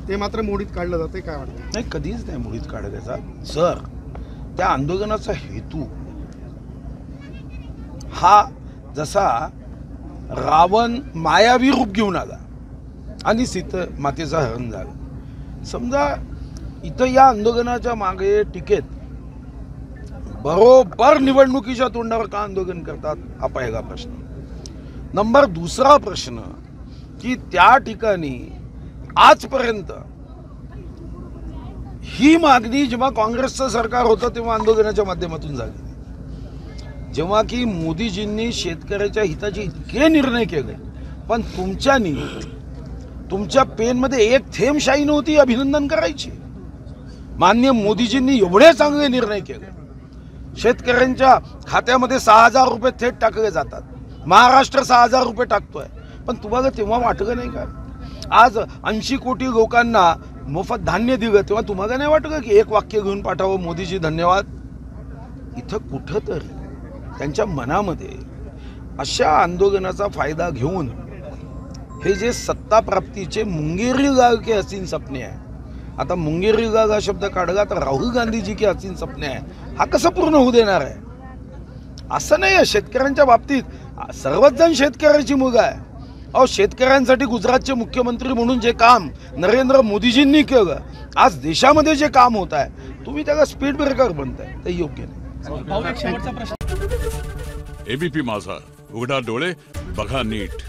ते मात्र मोडीत काढलं जाते, काय वाटतं? नाही, कधीच नाही मोडीत काढायचा. जर त्या आंदोलनाचा हेतू हा जसा रावण मायावी रूप घेऊन आला आणि सीता मातेचा हरण झाला, समजा इथं या आंदोलनाच्या मागे टीकेत बरोबर निवडणुकीच्या तोंडावर का आंदोलन करतात हा पहिला प्रश्न. नंबर दुसरा प्रश्न की त्या ठिकाणी आजपर्यंत ही मागणी जेव्हा काँग्रेसचं सरकार होतं तेव्हा आंदोलनाच्या माध्यमातून झाली. जेव्हा की मोदीजींनी शेतकऱ्याच्या हिताचे इतके निर्णय केले, पण तुमच्या पेनमध्ये एक थेंब शाई नव्हती अभिनंदन करायची. माननीय मोदीजींनी एवढे चांगले निर्णय केले, शेतकऱ्यांच्या खात्यामध्ये 6,000 रुपये थेट टाकले जातात. महाराष्ट्र 6,000 रुपये टाकतोय, पण तुम्हाला तेव्हा वाटलं नाही का? आज 80 कोटी लोकांना मोफत धान्य दिलं, तेव्हा तुम्हाला नाही वाटलं की एक वाक्य घेऊन पाठावं, मोदीजी धन्यवाद? इथं कुठंतरी त्यांच्या मनामध्ये अशा आंदोलनाचा फायदा घेऊन हे जे सत्ता प्राप्तीचे मुंगेरी लाल के हसीन सपने आहे, आता मुंगेरी लाल हा शब्द काढला तर राहुल गांधीजी के हसीन सपने आहे, हा कसं पूर्ण होऊ देणार आहे? असं नाही आहे. शेतकऱ्यांच्या बाबतीत सर्वच जण शेतकऱ्याची मुलं आहे. अहो, शेतकऱ्यांसाठी गुजरातचे मुख्यमंत्री म्हणून जे काम नरेंद्र मोदीजींनी केलं, आज देशामध्ये जे काम होत आहे, तुम्ही त्याला स्पीड ब्रेकर बनताय, ते योग्य नाही. एबीपी माझा, उघडा डोळे बघा नीट.